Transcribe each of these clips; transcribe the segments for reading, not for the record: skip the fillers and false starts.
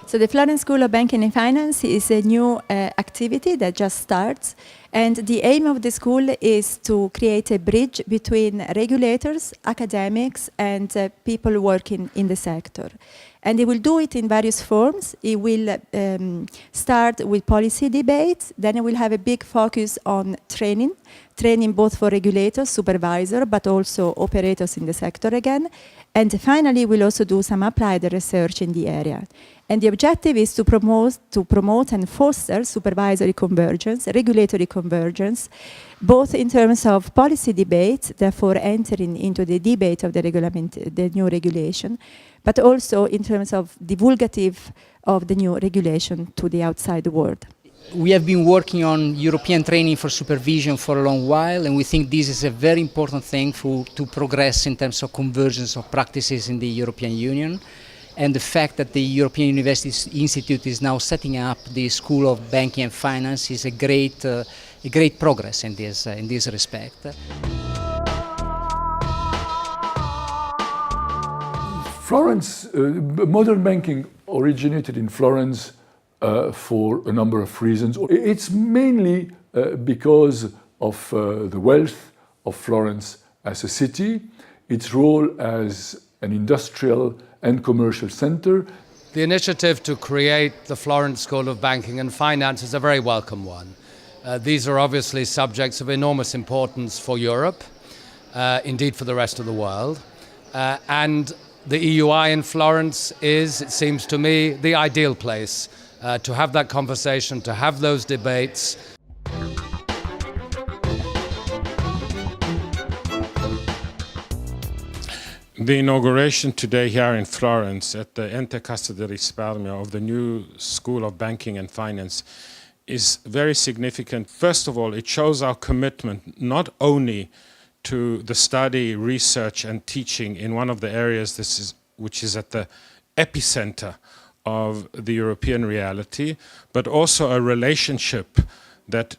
So the Florence School of Banking and Finance is a new activity that just starts, and the aim of the school is to create a bridge between regulators, academics, and people working in the sector. And it will do it in various forms. It will start with policy debates, then it will have a big focus on training both for regulators, supervisors, but also operators in the sector again. And finally, we'll also do some applied research in the area. And the objective is to promote and foster supervisory convergence, regulatory convergence, both in terms of policy debate, therefore entering into the debate of the new regulation, but also in terms of divulgative of the new regulation to the outside world. We have been working on European training for supervision for a long while, and we think this is a very important thing to progress in terms of convergence of practices in the European Union. And the fact that the European Universities Institute is now setting up the School of Banking and Finance is a great progress in this respect. Florence, modern banking originated in Florence for a number of reasons. It's mainly because of the wealth of Florence as a city, its role as an industrial and commercial center. The initiative to create the Florence School of Banking and Finance is a very welcome one. These are obviously subjects of enormous importance for Europe, indeed for the rest of the world. And the EUI in Florence is, it seems to me, the ideal place to have that conversation, to have those debates. The inauguration today here in Florence at the Ente Cassa di Risparmio of the new School of Banking and Finance is very significant. First of all, it shows our commitment not only to the study, research and teaching in one of the areas which is at the epicenter of the European reality, but also a relationship that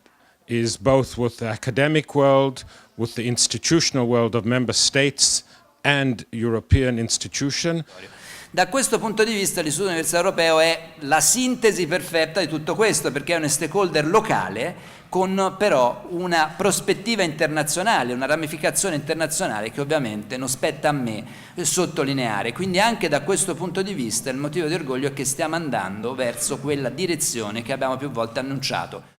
is both with the academic world, with the institutional world of member states and European institution. Da questo punto di vista l'Istituto Universitario Europeo è la sintesi perfetta di tutto questo, perché è uno stakeholder locale con però una prospettiva internazionale, una ramificazione internazionale che ovviamente non spetta a me sottolineare. Quindi anche da questo punto di vista il motivo di orgoglio è che stiamo andando verso quella direzione che abbiamo più volte annunciato.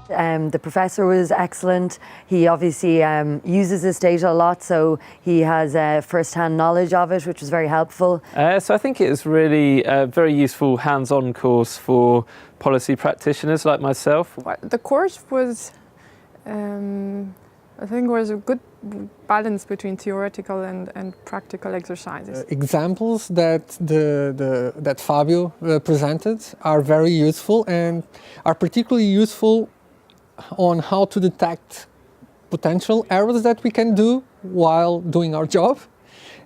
The professor was excellent. He obviously uses this data a lot, so he has first-hand knowledge of it, which was very helpful. So I think it is really a very useful hands-on course for policy practitioners like myself. The course was, I think, was a good balance between theoretical and practical exercises. Examples that that Fabio presented are very useful and are particularly useful on how to detect potential errors that we can do while doing our job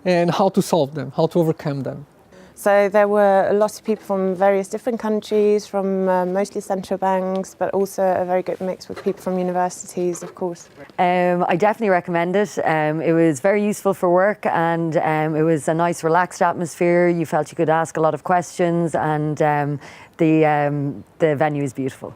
and how to solve them, how to overcome them. So there were a lot of people from various different countries, from mostly central banks, but also a very good mix with people from universities, of course. I definitely recommend it. It was very useful for work, and it was a nice relaxed atmosphere. You felt you could ask a lot of questions, and the venue is beautiful.